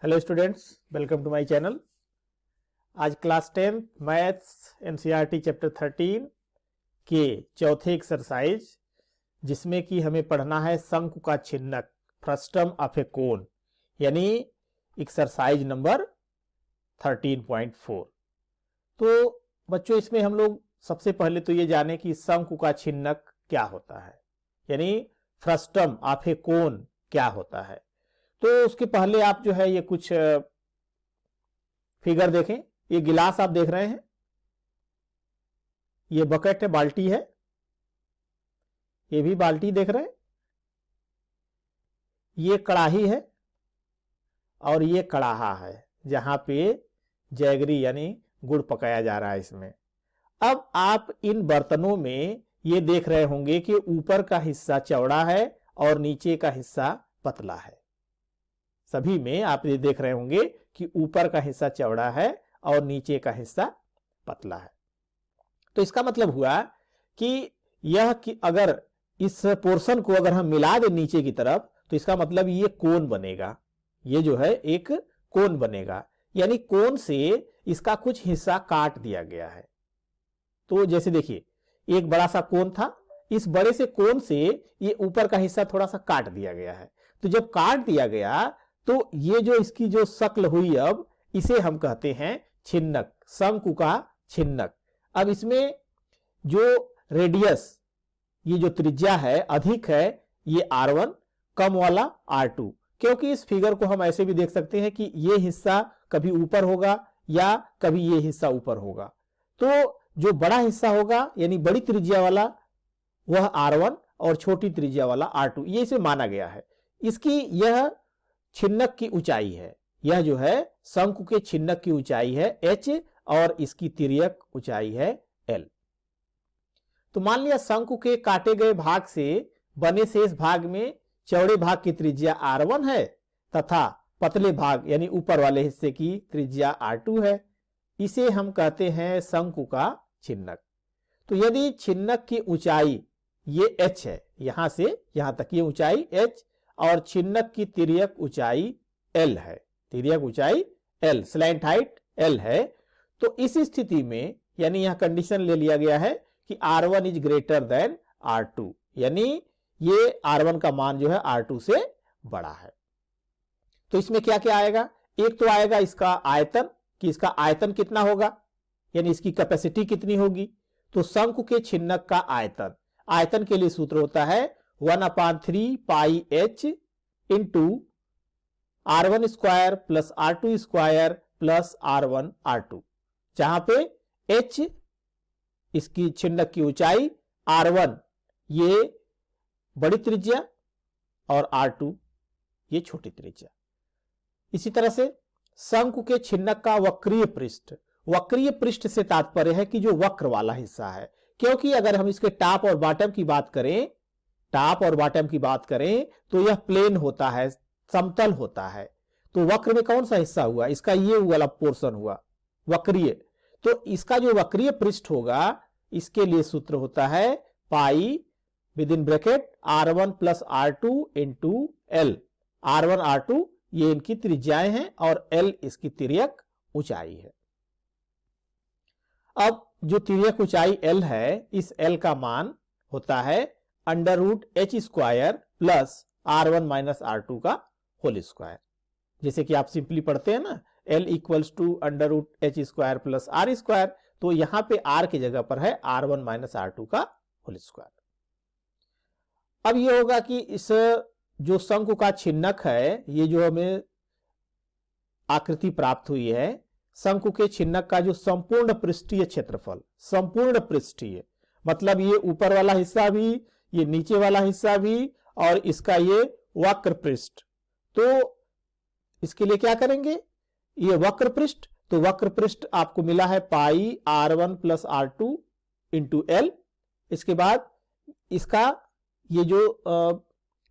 Hello students, welcome to my channel. आज class 10 maths NCERT chapter 13 के चौथे exercise जिसमें कि हमें पढ़ना है शंकु का छिन्नक, फ्रस्टम ऑफ ए कोन, यानी एक्सरसाइज नंबर 13.4। तो बच्चों, इसमें हम लोग सबसे पहले तो ये जाने कि शंकु का छिन्नक क्या होता है, यानी फ्रस्टम ऑफ ए कोन क्या होता है। तो उसके पहले आप जो है ये कुछ फिगर देखें। ये गिलास आप देख रहे हैं, ये बकेट है, बाल्टी है, ये भी बाल्टी देख रहे हैं, ये कड़ाही है और ये कड़ाहा है जहां पे जैगरी यानी गुड़ पकाया जा रहा है इसमें। अब आप इन बर्तनों में ये देख रहे होंगे कि ऊपर का हिस्सा चौड़ा है और नीचे का हिस्सा पतला है। सभी में आप ये देख रहे होंगे कि ऊपर का हिस्सा चौड़ा है और नीचे का हिस्सा पतला है। तो इसका मतलब हुआ कि यह कि अगर इस पोर्शन को अगर हम मिला दें नीचे की तरफ तो इसका मतलब ये कोन बनेगा, ये जो है एक कोन बनेगा, यानी कोन से इसका कुछ हिस्सा काट दिया गया है। तो जैसे देखिए, एक बड़ा सा कोन था, इस बड़े से कोन से ये ऊपर का हिस्सा थोड़ा सा काट दिया गया है। तो जब काट दिया गया तो ये जो इसकी जो शक्ल हुई, अब इसे हम कहते हैं छिन्नक, शंकु का छिन्नक। अब इसमें जो रेडियस, ये जो त्रिज्या है अधिक है, ये R1, कम वाला R2, क्योंकि इस फिगर को हम ऐसे भी देख सकते हैं कि ये हिस्सा कभी ऊपर होगा या कभी ये हिस्सा ऊपर होगा। तो जो बड़ा हिस्सा होगा यानी बड़ी त्रिज्या वाला वह R1 और छोटी त्रिज्या वाला R2, ये इसे माना गया है। इसकी यह छिन्नक की ऊंचाई है, यह जो है शंकु के छिन्नक की ऊंचाई है h और इसकी तिर्यक ऊंचाई है l। तो मान लिया शंकु के काटे गए भाग से बने शेष भाग में चौड़े भाग की त्रिज्या R1 है तथा पतले भाग यानी ऊपर वाले हिस्से की त्रिज्या R2 है। इसे हम कहते हैं शंकु का छिन्नक। तो यदि छिन्नक की ऊंचाई ये h है, यहां से यहां तक ये ऊंचाई h और छिन्नक की तिर्यक ऊंचाई l है, तिर्यक ऊंचाई l, स्लैंट हाइट l है, तो इस स्थिति में यानी यह कंडीशन ले लिया गया है कि R1 is greater than R2, यानी ये R1 का मान जो है R2 से बड़ा है। तो इसमें क्या क्या आएगा? एक तो आएगा इसका आयतन, कि इसका आयतन कितना होगा, यानी इसकी कैपेसिटी कितनी होगी। तो शंकु के छिन्नक का आयतन, आयतन के लिए सूत्र होता है 1/3 पाई h into R1 square plus R2 square plus R1 R2, जहां पे h इसकी छिन्नक की ऊंचाई, R1 ये बड़ी त्रिज्या और R2 ये छोटी त्रिज्या। इसी तरह से शंकु के छिन्नक का वक्रीय पृष्ठ, वक्रीय पृष्ठ से तात्पर्य है कि जो वक्र वाला हिस्सा है, क्योंकि अगर हम इसके टॉप और बॉटम की बात करें, टॉप और बॉटम की बात करें तो यह प्लेन होता है, समतल होता है। तो वक्र में कौन सा हिस्सा हुआ? इसका ये वाला पोर्शन हुआ वक्रीय। तो इसका जो वक्रीय पृष्ठ होगा इसके लिए सूत्र होता है pi with in bracket R1 plus R2 into L। R1 R2 ये इनकी त्रिज्याएं हैं और L इसकी तिर्यक ऊंचाई है। अब जो तिर्यक ऊंचाई L है, इस L का मान होता है under root h square plus R1 minus R2 का होल स्क्वायर। जैसे कि आप सिंपली पढ़ते हैं ना, L equals to under root h square plus R square, तो यहां पे R की जगह पर है R1 माइनस R2 का होल स्क्वायर। अब ये होगा कि इस जो शंकु का छिन्नक है, ये जो हमें आकृति प्राप्त हुई है, शंकु के छिन्नक का जो संपूर्ण पृष्ठीय क्षेत्रफल, संपूर्ण पृष्ठीय मतलब ये ऊपर वाला हिस्सा भी, ये नीचे वाला हिस्सा भी और इसका ये वक्र पृष्ठ। तो इसके लिए क्या करेंगे? ये वक्र पृष्ठ, तो वक्र पृष्ठ आपको मिला है पाई R1 plus R2 into L। इसके बाद इसका ये जो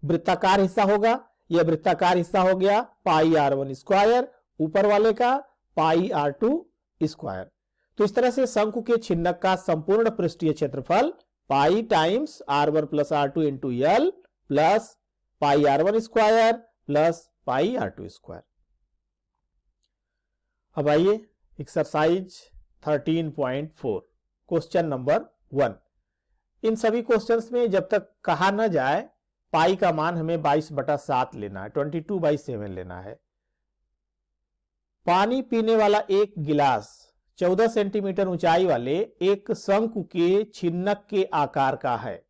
वृत्ताकार हिस्सा होगा, यह वृत्ताकार हिस्सा हो गया पाई R1 स्क्वायर, ऊपर वाले का पाई R2 स्क्वायर। तो इस तरह से शंकु के छिन्नक का संपूर्ण पृष्ठीय क्षेत्रफल पाई times R1 plus R2 into L plus pi R1 square plus pi R2 square. अब आइए एक्सरसाइज 13.4 क्वेश्चन नंबर 1। इन सभी क्वेश्चंस में जब तक कहा न जाए पाई का मान हमें 22/7 लेना है, 22/7 लेना है। पानी पीने वाला एक गिलास 14 सेंटीमीटर ऊंचाई वाले एक शंकु के छिन्नक के आकार का है।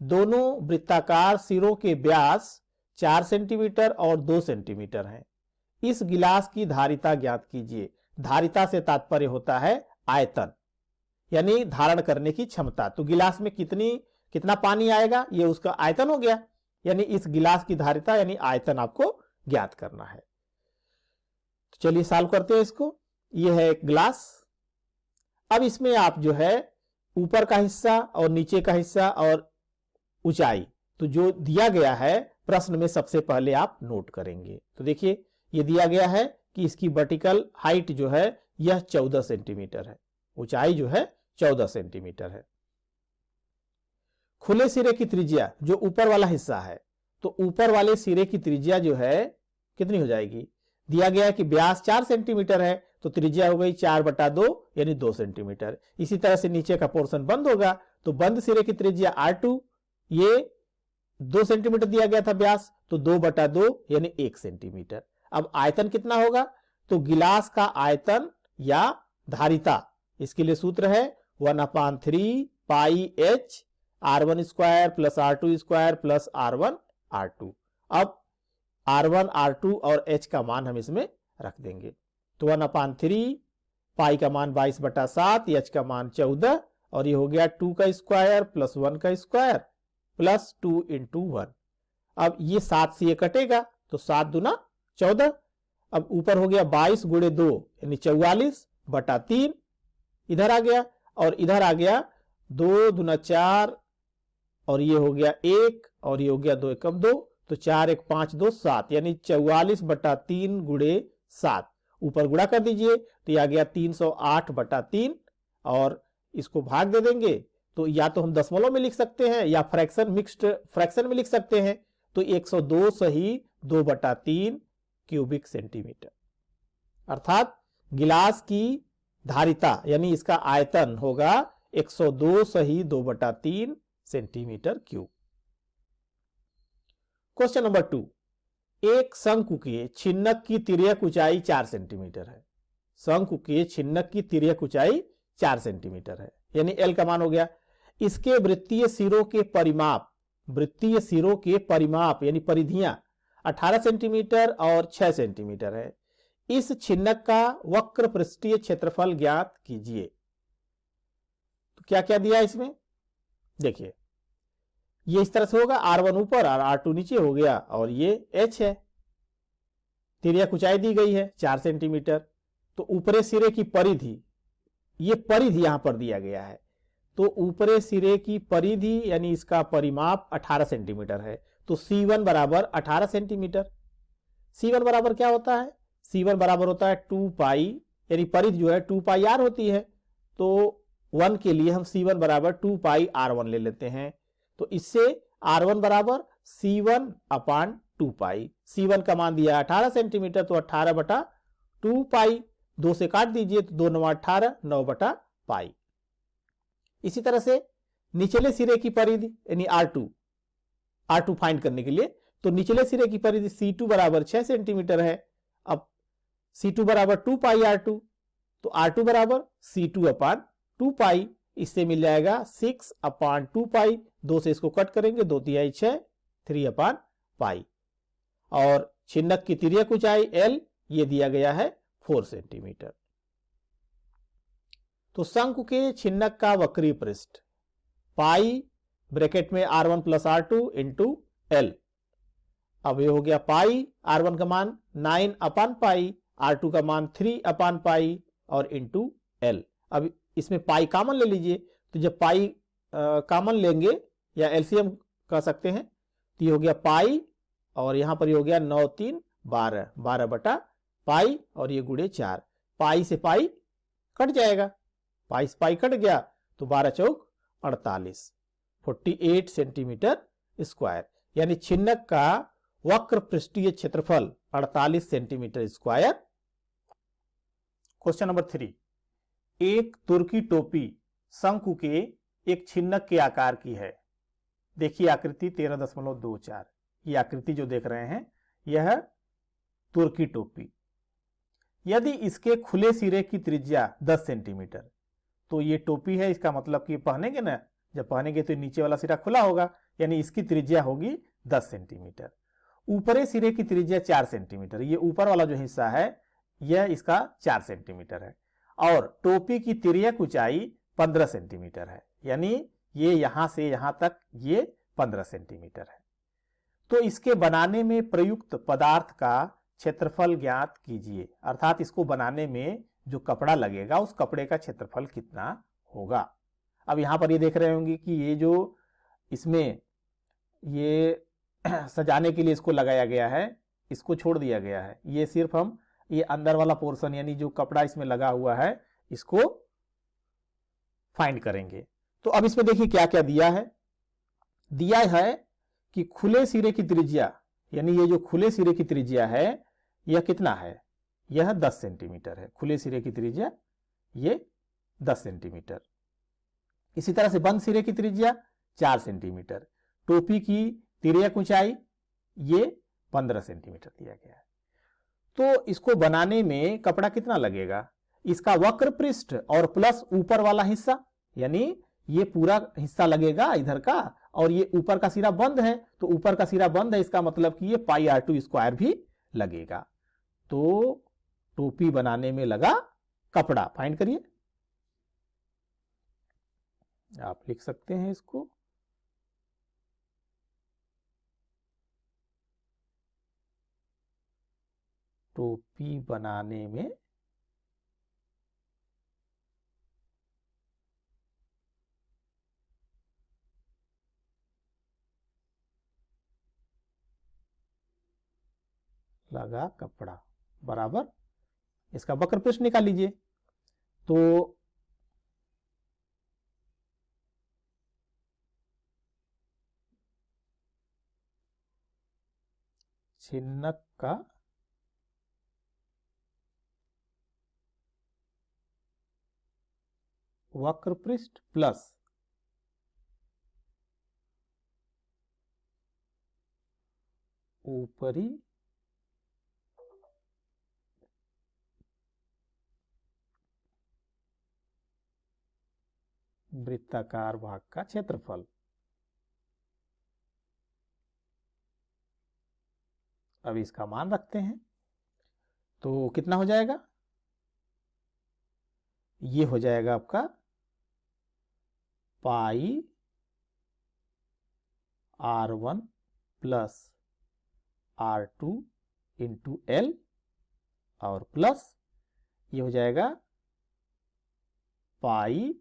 दोनों वृत्ताकार सिरों के व्यास 4 सेंटीमीटर और 2 सेंटीमीटर हैं। इस गिलास की धारिता ज्ञात कीजिए। धारिता से तात्पर्य होता है आयतन, यानी धारण करने की क्षमता। तो गिलास में कितना पानी आएगा, ये उसका आयतन हो गया। यानी इस गिलास की धारिता यानी आयतन आपको ज्ञात करना है। तो चलिए सॉल्व करते हैं इसको। ये है एक गिलास। अब इसमें आप जो है ऊपर का हिस्सा और नीचे का हिस्सा और ऊंचाई तो जो दिया गया है प्रश्न में सबसे पहले आप नोट करेंगे। तो देखिए ये दिया गया है कि इसकी वर्टिकल हाइट जो है यह 14 सेंटीमीटर है, ऊंचाई जो है 14 सेंटीमीटर है। खुले सिरे की त्रिज्या जो ऊपर वाला हिस्सा है, तो ऊपर वाले सिरे की त्रिज्या जो है कितनी हो जाएगी, दिया गया है कि व्यास 4 सेंटीमीटर है तो त्रिज्या हो गई 4/2 यानी 2 सेंटीमीटर। इसी तरह से नीचे का पोर्शन बंद होगा तो बंद सिरे की त्रिज्या R2, ये 2 सेंटीमीटर दिया गया था व्यास, तो 2/2 यानी 1 सेंटीमीटर। अब आयतन कितना होगा, तो गिलास का आयतन या धारिता, इसके लिए सूत्र है 1/3 पाई h R1 square plus R2 square plus R1 R2। अब R1 R2 और h का मान हम इसमें रख देंगे। तो 1/3 पाई का मान 22/7, h का मान 14 और ये हो गया 2 का स्क्वायर प्लस 1 का स्क्वायर प्लस 2 × 1। अब ये 7 से ये कटेगा तो 7 दूना 14। अब ऊपर हो गया 22 × 2 यानी 44/3 इधर आ गया और इधर आ गया 2 दूना 4 और ये हो गया 1 और ये हो गया 2 × 2 तो 4 1 5 2 7 यानी 44/3 × 7। ऊपर गुणा कर दीजिए तो यह आ गया 308/3 और इसको भाग दे देंगे तो या तो हम दशमलव में लिख सकते हैं या फ्रैक्शन मिक्स्ड फ्रैक्शन में लिख सकते हैं। तो 102 सही 2/3 क्यूबिक सेंटीमीटर, अर्थात गिलास की धारिता यानी इसका आयतन होगा 102 सही 2/3 सेंटीमीटर क्यूब। Question number 2। एक शंकु के छिन्नक की तिर्यक ऊंचाई 4 सेंटीमीटर है। शंकु के छिन्नक की तिर्यक ऊंचाई 4 सेंटीमीटर है, यानी L का मान हो गया। इसके वृत्तीय सिरों के परिमाप यानी परिधियां 18 सेंटीमीटर और 6 सेंटीमीटर है। इस छिन्नक का वक्र पृष्ठीय क्षेत्रफल ज्ञात कीजिए। तो क्या क्या दिया इसमें, देखिए ये इस तरह से होगा, R1 ऊपर और R2 नीचे हो गया और ये H है। तिर्यक ऊंचाई दी गई है 4 सेंटीमीटर। तो ऊपरी सिरे की परिधि, ये परिधि यहां पर दिया गया है, तो ऊपरी सिरे की परिधि यानी इसका परिमाप 18 सेंटीमीटर है। तो C1 बराबर 18 सेंटीमीटर। C1 बराबर क्या होता है, C1 बराबर होता है 2 पाई, यानी परिधि जो है 2 पाई R होती है। तो 1 के लिए हम C1 बराबर 2 पाई R1 ले लेते हैं। तो इससे R1 बराबर C1/2 पाई। C1 का मान दिया 18 सेंटीमीटर तो 18/2 पाई। 2 से काट दीजिए तो 2 9 18 9/पाई। इसी तरह से निचले सिरे की परिधि यानी R2 फाइंड करने के लिए, तो निचले सिरे की परिधि C2 बराबर 6 सेंटीमीटर है। अब C2 बराबर 2 पाई R2, तो R2 बराबर C2/2 पाई। इससे मिल जाएगा 6/2 पाई। 2 से इसको कट करेंगे 2 तिहाई 6 3/पाई। और छिन्नक की तिर्यक ऊंचाई L ये दिया गया है 4 सेंटीमीटर। तो शंकु के छिन्नक का वक्रीय पृष्ठ पाई ब्रैकेट में R1 + R2 × L। अब ये हो गया पाई, R1 का मान 9/पाई, R2 का मान 3/पाई और इंटू L। अब इसमें पाई कॉमन ले लीजिए, तो जब पाई कॉमन लेंगे या एलसीएम कह सकते हैं, तो ये हो गया पाई और यहां पर ये हो गया 9 3 12 12/पाई और ये गुणे 4। पाई से पाई कट जाएगा, पाई से पाई कट गया तो 12 चौक 48 48 सेंटीमीटर स्क्वायर। यानी छिन्नक का वक्र पृष्ठीय क्षेत्रफल 48 सेंटीमीटर स्क्वायर क्वेश्चन नंबर 3, एक तुर्की टोपी शंकु के एक छिन्नक के आकार की है। देखिए आकृति 13.24, ये आकृति जो देख रहे हैं यह तुर्की टोपी। यदि इसके खुले सिरे की त्रिज्या 10 सेंटीमीटर, तो ये टोपी है, इसका मतलब कि पहनेंगे ना, जब पहनेंगे तो नीचे वाला सिरा खुला होगा, यानी इसकी त्रिज्या होगी 10 सेंटीमीटर। ऊपरी सिरे की त्रिज्या 4 सेंटीमीटर, ये ऊपर वाला जो हिस्सा है यह इसका 4 सेंटीमीटर है, और टोपी की तिर्यक ऊंचाई 15 सेंटीमीटर है, यानी ये यहां से यहां तक ये 15 सेंटीमीटर है। तो इसके बनाने में प्रयुक्त पदार्थ का क्षेत्रफल ज्ञात कीजिए, अर्थात इसको बनाने में जो कपड़ा लगेगा उस कपड़े का क्षेत्रफल कितना होगा। अब यहां पर ये देख रहे होंगे कि ये जो इसमें ये सजाने के लिए इसको लगाया गया है, इसको छोड़ दिया गया है, ये सिर्फ हम ये अंदर वाला पोर्शन यानी जो कपड़ा इसमें लगा हुआ है इसको फाइंड करेंगे। तो अब इसमें देखिए क्या क्या दिया है। दिया है कि खुले सिरे की त्रिज्या, यानी ये जो खुले सिरे की त्रिज्या है यह कितना है, यह 10 सेंटीमीटर है। खुले सिरे की त्रिज्या ये 10 सेंटीमीटर। इसी तरह से बंद सिरे की त्रिज्या 4 सेंटीमीटर। टोपी की तिर्यक ऊंचाई ये 15 सेंटीमीटर दिया गया है। तो इसको बनाने में कपड़ा कितना लगेगा, इसका वक्र पृष्ठ और प्लस ऊपर वाला हिस्सा, यानी ये पूरा हिस्सा लगेगा इधर का, और ये ऊपर का सिरा बंद है, तो ऊपर का सिरा बंद है, इसका मतलब कि ये पाई r2 स्क्वायर भी लगेगा। तो टोपी बनाने में लगा कपड़ा फाइंड करिए, आप लिख सकते हैं इसको। टोपी बनाने में लगा कपड़ा बराबर इसका वक्र पृष्ठ निकाल लीजिए। तो छिन्नक का वक्र पृष्ठ प्लस ऊपरी वृत्ताकार भाग का क्षेत्रफल। अब इसका मान रखते हैं, तो कितना हो जाएगा, ये हो जाएगा आपका पाई r1 plus r2 into L, और प्लस ये हो जाएगा पाई,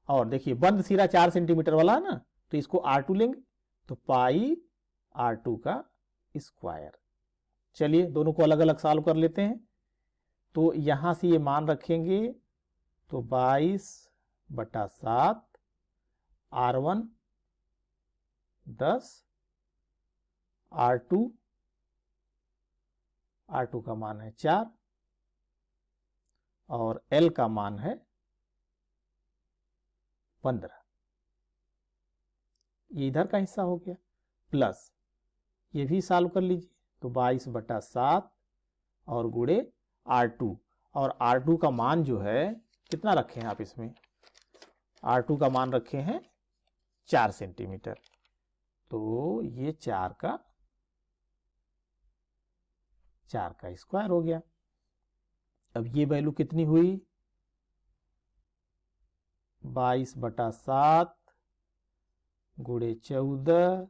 और देखिए बंद सिरा 4 सेंटीमीटर वाला है ना, तो इसको r2 लेंगे, तो पाई r2 का स्क्वायर। चलिए दोनों को अलग अलग सॉल्व कर लेते हैं। तो यहां से ये मान रखेंगे, तो 22/7 r1 10, r2 का मान है 4, और L का मान है 15। ये इधर का हिस्सा हो गया, प्लस ये भी सॉल्व कर लीजिए, तो 22/7 और गुणे r2, और r2 का मान जो है कितना रखे हैं आप इसमें, r2 का मान रखे हैं 4 सेंटीमीटर, तो ये 4 का स्क्वायर हो गया। अब ये वैल्यू कितनी हुई, 22/7 गुणे 14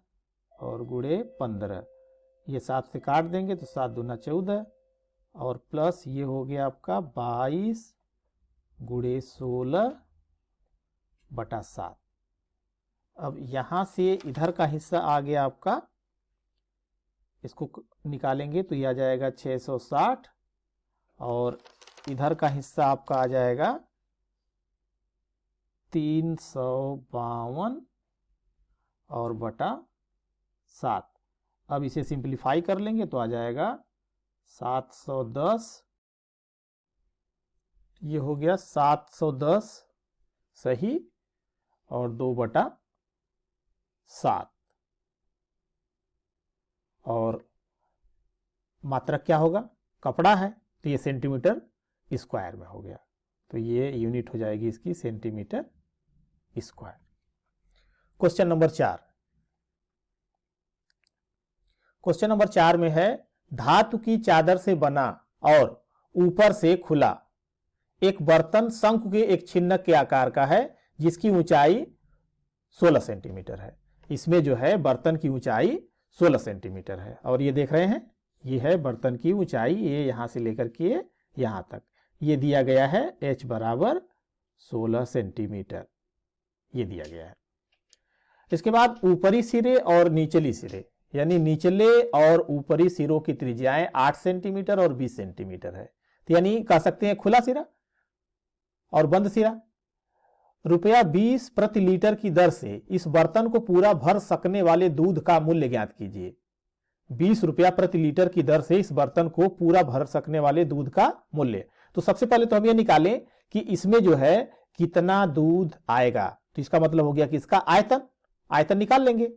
और गुणे 15, ये 7 से काट देंगे तो 7 दूना 14, और प्लस ये हो गया आपका 22 गुणे 16/7। अब यहां से इधर का हिस्सा आ गया आपका, इसको निकालेंगे तो ये आ जाएगा 660, और इधर का हिस्सा आपका आ जाएगा 352 और बटा 7। अब इसे सिंपलीफाई कर लेंगे तो आ जाएगा 710 ये हो गया 710 सही और 2/7 और मात्रक क्या होगा, कपड़ा है तो ये सेंटीमीटर स्क्वायर में हो गया, तो ये यूनिट हो जाएगी इसकी centimetre square. Question number 4, question number 4 में है धातु की चादर से बना और ऊपर से खुला एक बर्तन शंकु के एक छिन्नक के आकार का है जिसकी ऊंचाई 16 सेंटीमीटर है। इसमें जो है बर्तन की ऊंचाई 16 सेंटीमीटर है और ये देख रहे हैं ये है बर्तन की ऊंचाई, ये यहां से लेकर के यहां तक ये दिया गया है h बराबर 16 सेंटीमीटर, ये दिया गया है। इसके बाद ऊपरी सिरे और निचली सिरे यानी निचले और ऊपरी सिरों की त्रिज्याएं 8 सेंटीमीटर और 20 सेंटीमीटर है, तो यानी कह सकते हैं खुला सिरा और बंद सिरा। ₹20 प्रति लीटर की दर से इस बर्तन को पूरा भर सकने वाले दूध का मूल्य ज्ञात कीजिए। 20 रुपया प्रति लीटर की दर से इस बर्तन को पूरा भर सकने वाले दूध का मूल्य। तो सबसे पहले तो हम ये निकालें कि इसमें जो है कितना दूध आएगा, तो इसका मतलब हो गया कि इसका आयतन निकाल लेंगे।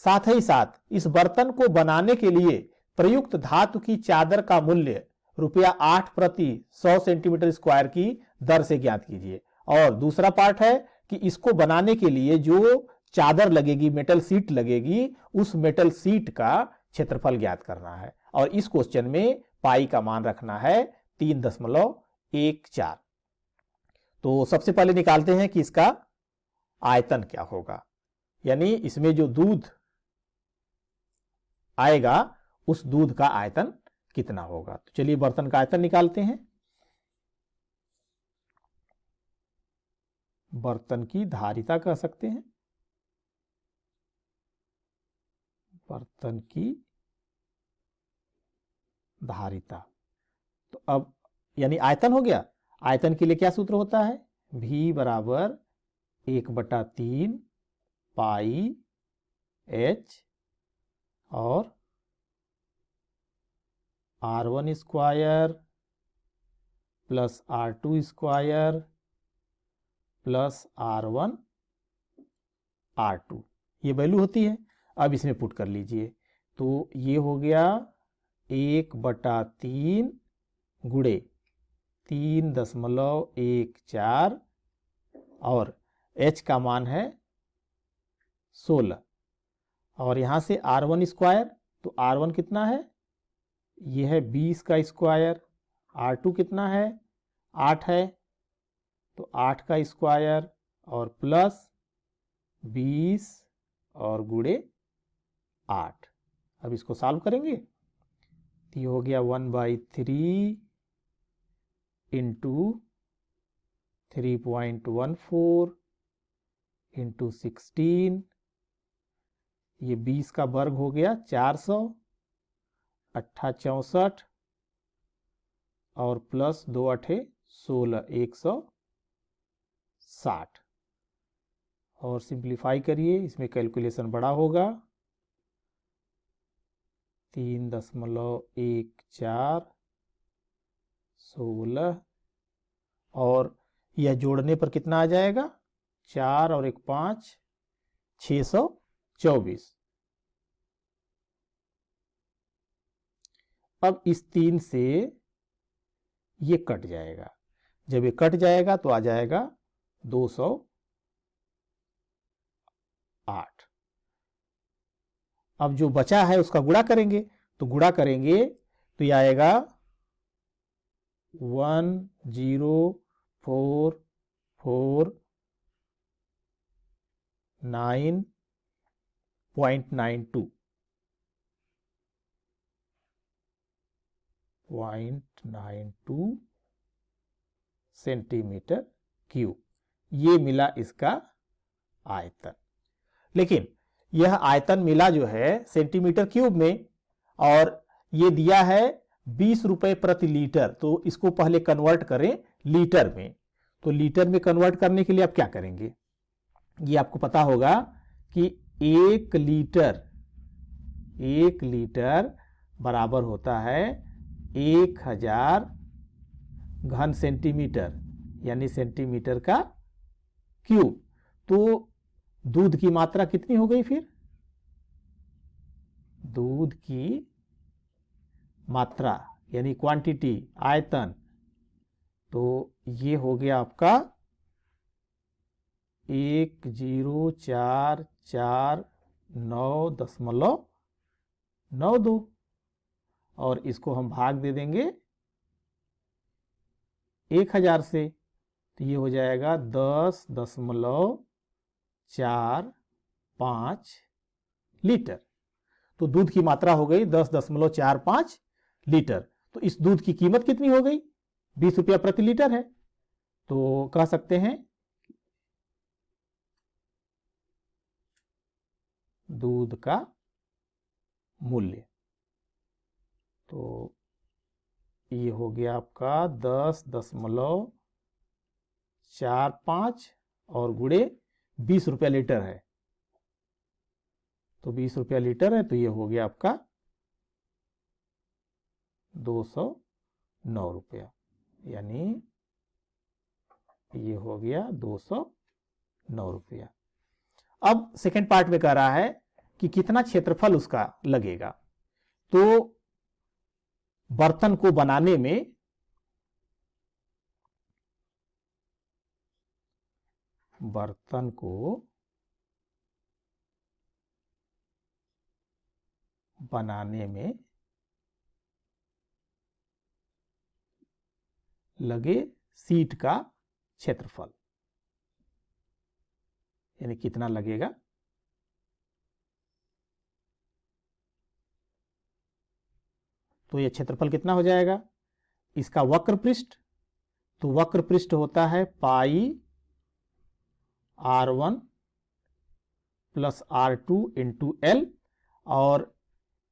साथ ही साथ इस बर्तन को बनाने के लिए प्रयुक्त धातु की चादर का मूल्य ₹8 प्रति 100 सेंटीमीटर स्क्वायर की दर से ज्ञात कीजिए। और दूसरा पार्ट है कि इसको बनाने के लिए जो चादर लगेगी, मेटल सीट लगेगी, उस मेटल सीट का क्षेत्रफल ज्ञात करना है और इस क्वेश्चन में पाई का मान रखना है 3.14। तो सबसे पहले निकालते हैं कि इसका आयतन क्या होगा, यानी इसमें जो दूध आएगा उस दूध का आयतन कितना होगा। तो चलिए बर्तन का आयतन निकालते हैं। बर्तन की धारिता कह सकते हैं, बर्तन की धारिता। तो अब यानी आयतन हो गया, आयतन के लिए क्या सूत्र होता है, V बराबर 1/3 पाई H और R1 square plus R2 square plus R1 R2, ये वैल्यू होती है। अब इसमें पुट कर लीजिए, तो ये हो गया 1/3 गुणे 3.14 और H का मान है 16 और यहां से R1 स्क्वायर, तो R1 कितना है, ये है 20 का स्क्वायर, R2 कितना है 8 है, तो 8 का स्क्वायर और प्लस 20 और गुणे 8। अब इसको सॉल्व करेंगे तो ये हो गया 1/3 इंटू 3.14 इंटू 16, ये 20 का वर्ग हो गया 400, 8 और प्लस 2 8 16, 160 और सिंप्लीफाई करिए, इसमें कैलकुलेशन बड़ा होगा 3.14 16 और यह जोड़ने पर कितना आ जाएगा, 4 और 1 5, 624। अब इस 3 से ये कट जाएगा, जब ये कट जाएगा तो आ जाएगा 208। अब जो बचा है उसका गुणा करेंगे, तो गुणा करेंगे तो ये आएगा 10449.92 सेंटीमीटर क्यूब, ये मिला इसका आयतन। लेकिन यह आयतन मिला जो है सेंटीमीटर क्यूब में और ये दिया है 20 रुपए प्रति लीटर, तो इसको पहले कन्वर्ट करें लीटर में। तो लीटर में कन्वर्ट करने के लिए आप क्या करेंगे, ये आपको पता होगा कि 1 लीटर बराबर होता है 1000 घन सेंटीमीटर यानी सेंटीमीटर का क्यूब। तो दूध की मात्रा कितनी हो गई फिर? दूध की मात्रा यानी क्वांटिटी, आयतन, तो ये हो गया आपका 1044.992 और इसको हम भाग दे देंगे 1000 से, तो ये हो जाएगा 10.45 लीटर। तो दूध की मात्रा हो गई 10.45 लीटर। तो इस दूध की कीमत कितनी हो गई? 20 रुपया प्रति लीटर है। तो कह सकते हैं दूध का मूल्य, तो ये हो गया आपका 10.45 और गुणे 20 रुपया लीटर है, तो 20 रुपया लीटर है, तो ये हो गया आपका 209 रुपया, यानी ये हो गया 209 रुपया। अब सेकेंड पार्ट में कह रहा है कि कितना क्षेत्रफल उसका लगेगा। तो बर्तन को बनाने में लगे सीट का क्षेत्रफल यानी कितना लगेगा। तो यह क्षेत्रफल कितना हो जाएगा? इसका वक्र पृष्ठ, तो वक्र पृष्ठ होता है पाई r1 plus r2 into L, और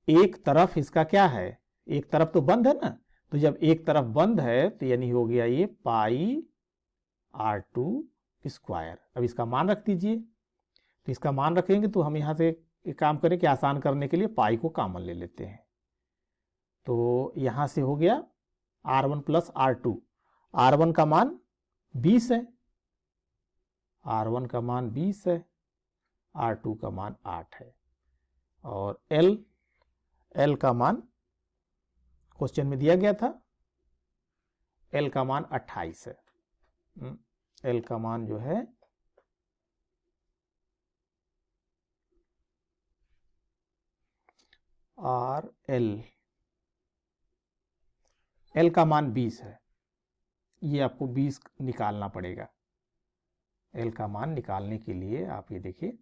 एक तरफ इसका क्या है? एक तरफ तो बंद है ना, तो जब एक तरफ बंद है तो यानी हो गया ये पाई r2 स्क्वायर। अब इसका मान रख दीजिए, तो इसका मान रखेंगे तो हम यहां से एक काम करें कि आसान करने के लिए पाई को कॉमन ले लेते हैं। तो यहां से हो गया r1 प्लस r2, r1 का मान 20 है, r1 का मान 20 है, r2 का मान 8 है, और l का मान क्वेश्चन में दिया गया था, l का मान 28 है। l का मान जो है l का मान 20 है, ये आपको 20 निकालना पड़ेगा। l का मान निकालने के लिए आप ये देखिए,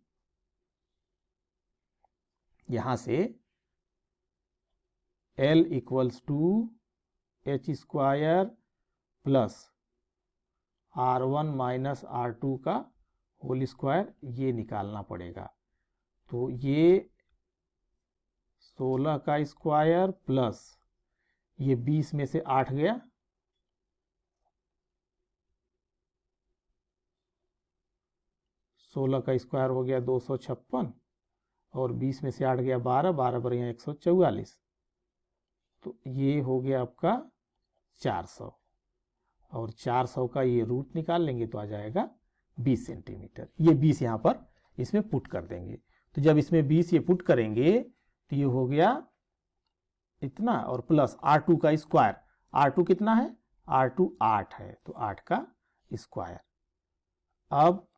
यहां से l equals to h square plus r1 minus r2 का होल स्क्वायर, ये निकालना पड़ेगा। तो ये 16 का स्क्वायर प्लस ये 20 में से 8 गया, सोलह का स्क्वायर हो गया 256, और 20 में से 8 गया 12, 12 पर यहाँ 144, तो ये हो गया आपका 400, और 400 का ये रूट निकाल लेंगे तो आ जाएगा 20 सेंटीमीटर। ये 20 यहाँ पर इसमें पुट कर देंगे, तो जब इसमें 20 ये पुट करेंगे तो ये हो गया इतना, और प्लस r2 का स्क्वायर, r2 कितना है? r2 8 है, तो 8 का स्क्वायर। अब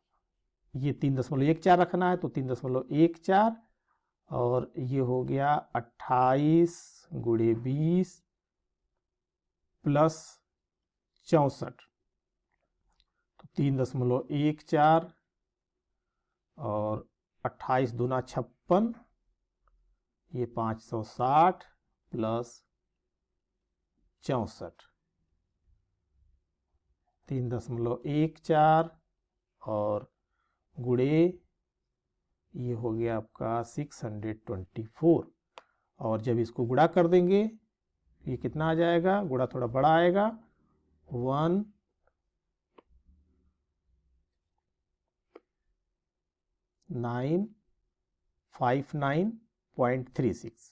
ये 3.14 रखना है, तो 3.14, और ये हो गया 28 गुणे 20 प्लस 64, तो 3.14 और 28 दूना 56, ये 560 प्लस 64, 3.14 और गुणे ये हो गया आपका 624, और जब इसको गुणा कर देंगे ये कितना आ जाएगा? गुणा थोड़ा बड़ा आएगा, 1959.36,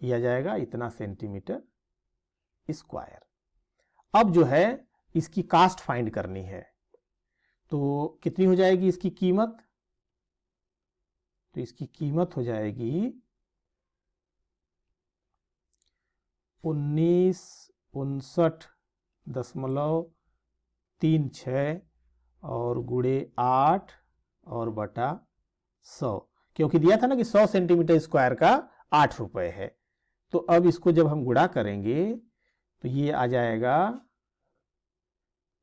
यह आ जाएगा इतना सेंटीमीटर स्क्वायर। अब जो है इसकी कास्ट फाइंड करनी है, तो कितनी हो जाएगी इसकी कीमत? तो इसकी कीमत हो जाएगी 1959.36 और गुणे 8 और बटा 100, क्योंकि दिया था ना कि 100 सेंटीमीटर स्क्वायर का 8 रुपए है। तो अब इसको जब हम गुणा करेंगे तो ये आ जाएगा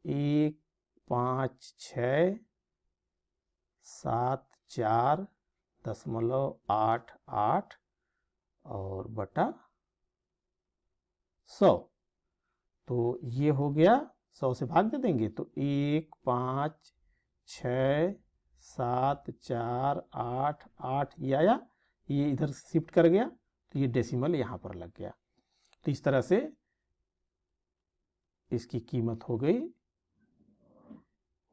15674.88 और बटा 100। तो ये हो गया, 100 से भाग दे देंगे तो 1567488 ये आया, ये इधर शिफ्ट कर गया तो ये डेसिमल यहाँ पर लग गया। तो इस तरह से इसकी कीमत हो गई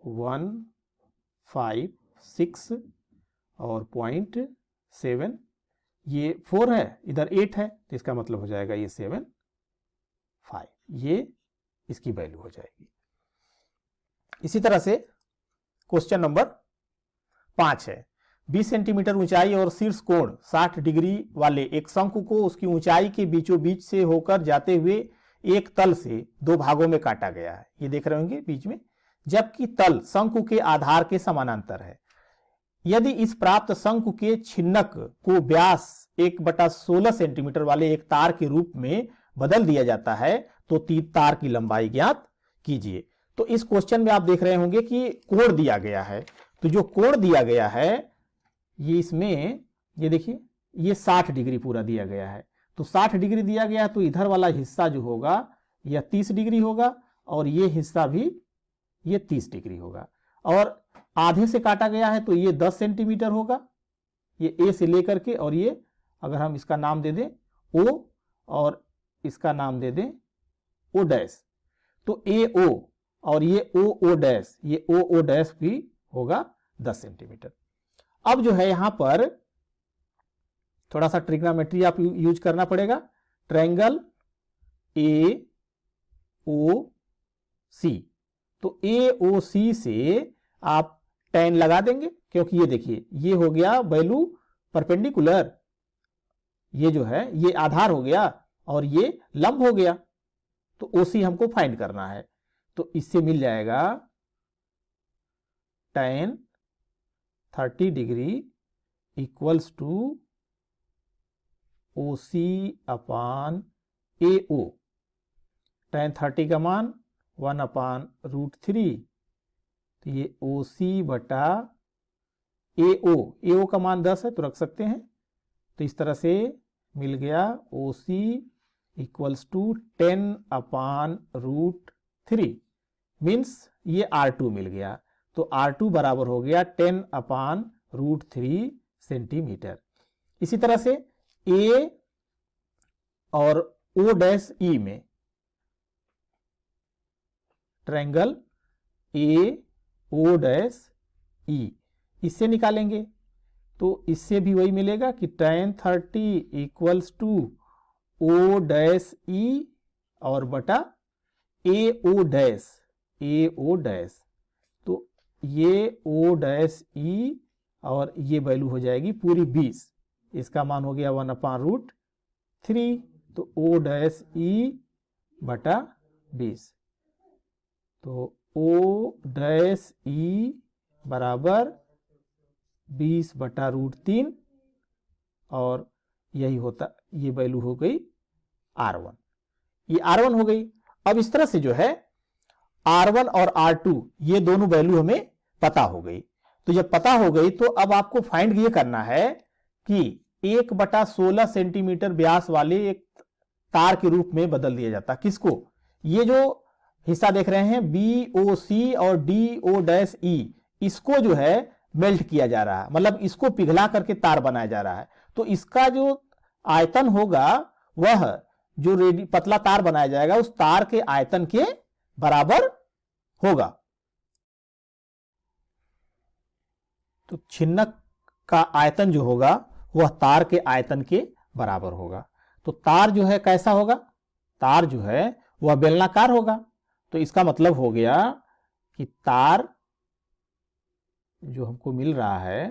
156 और 0.7, ये 4 है, इधर 8 है, तो इसका मतलब हो जाएगा ये 75, ये इसकी वैल्यू हो जाएगी। इसी तरह से क्वेश्चन नंबर 5 है, 20 सेंटीमीटर ऊंचाई और शीर्ष कोण 60 डिग्री वाले एक शंकु को उसकी ऊंचाई के बीचों बीच से होकर जाते हुए एक तल से 2 भागों में काटा गया है, ये देख रहे होंगे बीच में, जबकि तल शंकु के आधार के समानांतर है। यदि इस प्राप्त शंकु के छिन्नक को व्यास 1/16 सेंटीमीटर वाले एक तार के रूप में बदल दिया जाता है तो तार की लंबाई ज्ञात कीजिए। तो इस क्वेश्चन में आप देख रहे होंगे कि कोण दिया गया है, तो जो कोण दिया गया है ये इसमें, ये देखिए ये 60 डिग्री पूरा दिया गया है, तो 60 डिग्री दिया गया है तो इधर वाला हिस्सा जो होगा यह 30 डिग्री होगा और ये हिस्सा भी ये 30 डिग्री होगा, और आधे से काटा गया है तो ये 10 सेंटीमीटर होगा, ये ए से लेकर के, और ये अगर हम इसका नाम दे दें ओ और इसका नाम दे दें ओ डैश, तो ए ओ और ये ओ ओ डैश, ये ओ ओ डैश भी होगा 10 सेंटीमीटर। अब जो है यहां पर थोड़ा सा ट्रिग्नोमेट्री आप यूज करना पड़ेगा। ट्रायंगल ए ओ सी, तो ए ओ सी से आप tan लगा देंगे, क्योंकि ये देखिए ये हो गया वैल्यू परपेंडिकुलर, ये जो है ये आधार हो गया और ये लंब हो गया, तो OC हमको फाइंड करना है। तो इससे मिल जाएगा tan 30 degree equals to OC upon AO। tan 30 का मान 1/√3, तो ये OC बटा AO, AO का मान 10 है तो रख सकते हैं, तो इस तरह से मिल गया OC इक्वल्स टू 10/√3, मीन्स ये R2 मिल गया, तो R2 बराबर हो गया 10/√3 सेंटीमीटर। इसी तरह से A और O डैश E में, triangle A O dash E, इससे निकालेंगे तो इससे भी वही मिलेगा कि tan 30 equals to O dash E और बटा AO डैश, AO डैश, तो ये O डैश E और ये वैल्यू हो जाएगी पूरी 20, इसका मान हो गया 1/√3, तो O डैश E बटा 20, तो O डैश E बराबर 20/√3 और यही होता, ये वैल्यू हो गई R1, ये R1 हो गई। अब इस तरह से जो है R1 और R2 ये दोनों वैल्यू हमें पता हो गई, तो जब पता हो गई तो अब आपको फाइंड ये करना है कि 1/16 सेंटीमीटर व्यास वाले एक तार के रूप में बदल दिया जाता किसको, ये जो हिस्सा देख रहे हैं BOC और DO', इसको जो है मेल्ट किया जा रहा है, मतलब इसको पिघला करके तार बनाया जा रहा है, तो इसका जो आयतन होगा वह जो पतला तार बनाया जाएगा उस तार के आयतन के बराबर होगा। तो छिन्नक का आयतन जो होगा वह तार के आयतन के बराबर होगा। तो तार जो है कैसा होगा, तार जो है वह बेलनाकार होगा। तो इसका मतलब हो गया कि तार जो हमको मिल रहा है,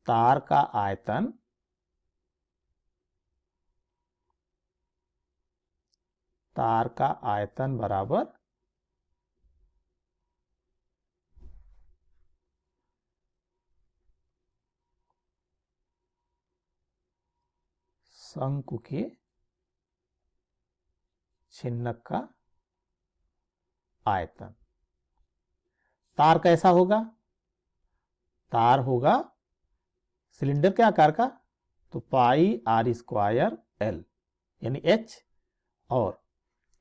तार का आयतन बराबर शंकु के छिन्नक का आयतन। तार कैसा होगा? तार होगा सिलेंडर के आकार का, तो पाई आर स्क्वायर एल यानी एच, और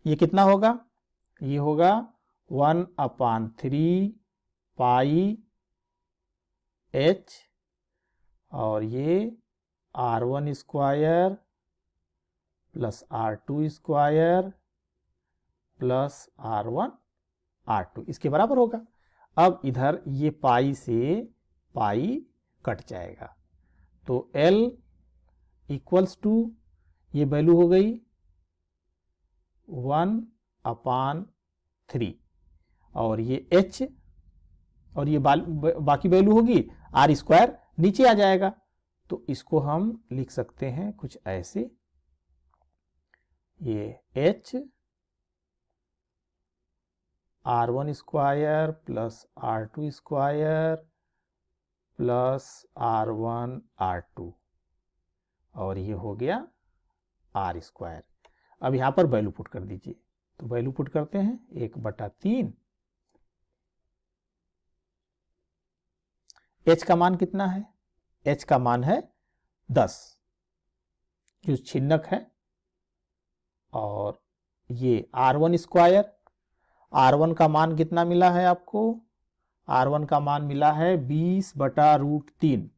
ये कितना होगा? ये होगा 1/3 पाई एच, और ये R1 square plus R2 square plus R1 R2 इसके बराबर होगा। अब इधर ये पाई से पाई कट जाएगा, तो L इक्वल्स टू, ये वैल्यू हो गई 1/3, और ये H, और ये बाकी वैल्यू होगी R स्क्वायर, नीचे आ जाएगा। तो इसको हम लिख सकते हैं कुछ ऐसे, ये H R1 square plus R2 square plus R1 R2, और ये हो गया R स्क्वायर। अब यहां पर वैल्यू पुट कर दीजिए, तो वैल्यू पुट करते हैं 1/3। H का मान कितना है? H का मान है 10 जो छिन्नक है, और ये R1 स्क्वायर, R1 का मान कितना मिला है आपको? R1 का मान मिला है 20/√3,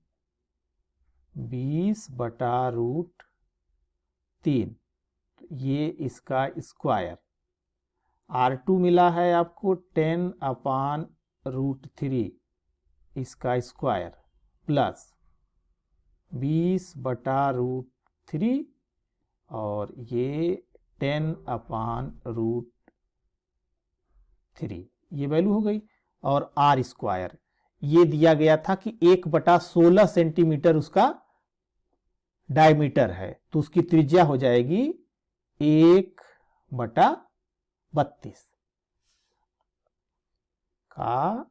20/√3, ये इसका स्क्वायर। R2 मिला है आपको 10/√3, इसका स्क्वायर, प्लस 20/√3, और ये 10/√3, ये वैल्यू हो गई। और R स्क्वायर ये दिया गया था कि 1/16 सेंटीमीटर उसका डायमीटर है, तो उसकी त्रिज्या हो जाएगी 1/32 का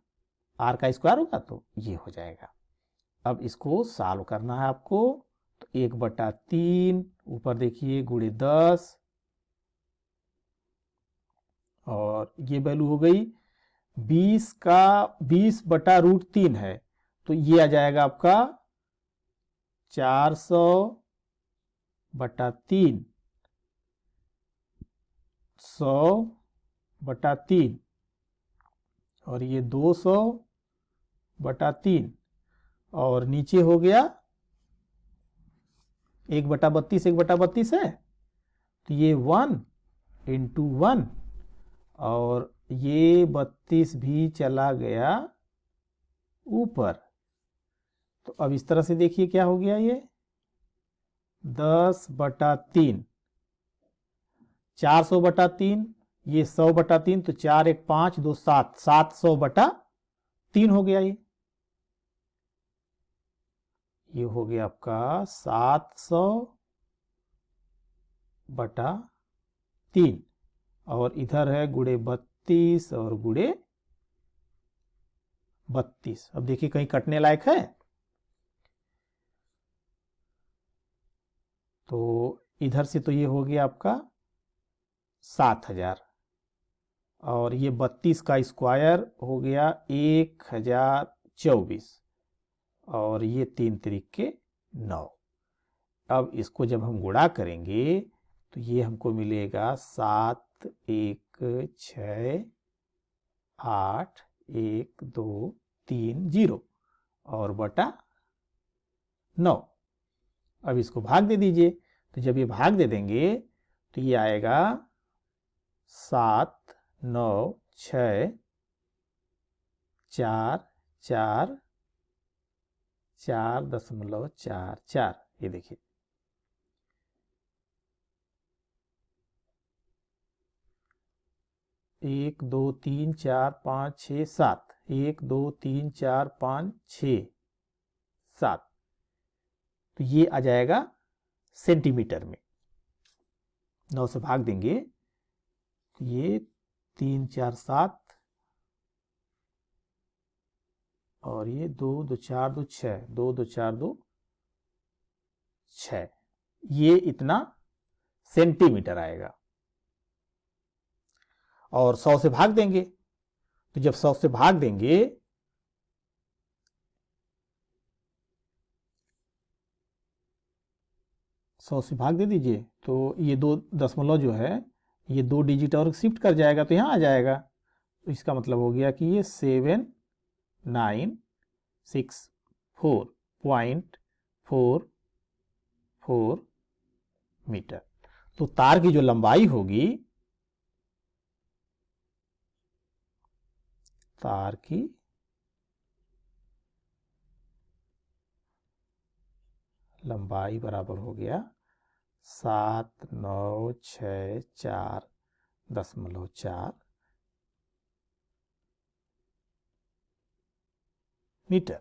R का स्क्वायर होगा, तो ये हो जाएगा। अब इसको सॉल्व करना है आपको, तो 1/3 ऊपर देखिए गुणे 10, और ये वैल्यू हो गई 20 का 20/√3 है, तो ये आ जाएगा आपका 400/3, 100/3, और ये 200/3, और नीचे हो गया 1/32, 1/32 है, तो ये 1 × 1, और ये 32 भी चला गया ऊपर। तो अब इस तरह से देखिए क्या हो गया, ये 10/3, 400/3, ये 100/3, तो 4 1 5 2 7, 700/3 हो गया। ये हो गया आपका 700/3, और इधर है गुणे 32 और गुणे 32। अब देखिए कहीं कटने लायक है, तो इधर से तो ये हो गया आपका 7000, और ये 32 का स्क्वायर हो गया 1024, और ये 3 त्रिके 9। अब इसको जब हम गुणा करेंगे तो ये हमको मिलेगा 7 1 6 8 1 2 3 0 और बटा 9। अब इसको भाग दे दीजिए, तो जब ये भाग दे देंगे तो ये आएगा 7 9 6 4 4 4.44, ये देखिए। 1 2 3 4 5 6 7, 1 2 3 4 5 6 7, तो ये आ जाएगा सेंटीमीटर में। 9 से भाग देंगे, ये 3 4 7 और ये 2 2 4 2 6, 2 2 4 2 6, ये इतना सेंटीमीटर आएगा। और 100 से भाग देंगे, तो जब 100 से भाग देंगे सौ से भाग दे दीजिए, तो ये 2 दशमलव जो है ये 2 डिजिट और शिफ्ट कर जाएगा तो यहाँ आ जाएगा। तो इसका मतलब हो गया कि ये 7964.44 मीटर। तो तार की जो लंबाई होगी, तार की लंबाई बराबर हो गया 7964.4 मीटर।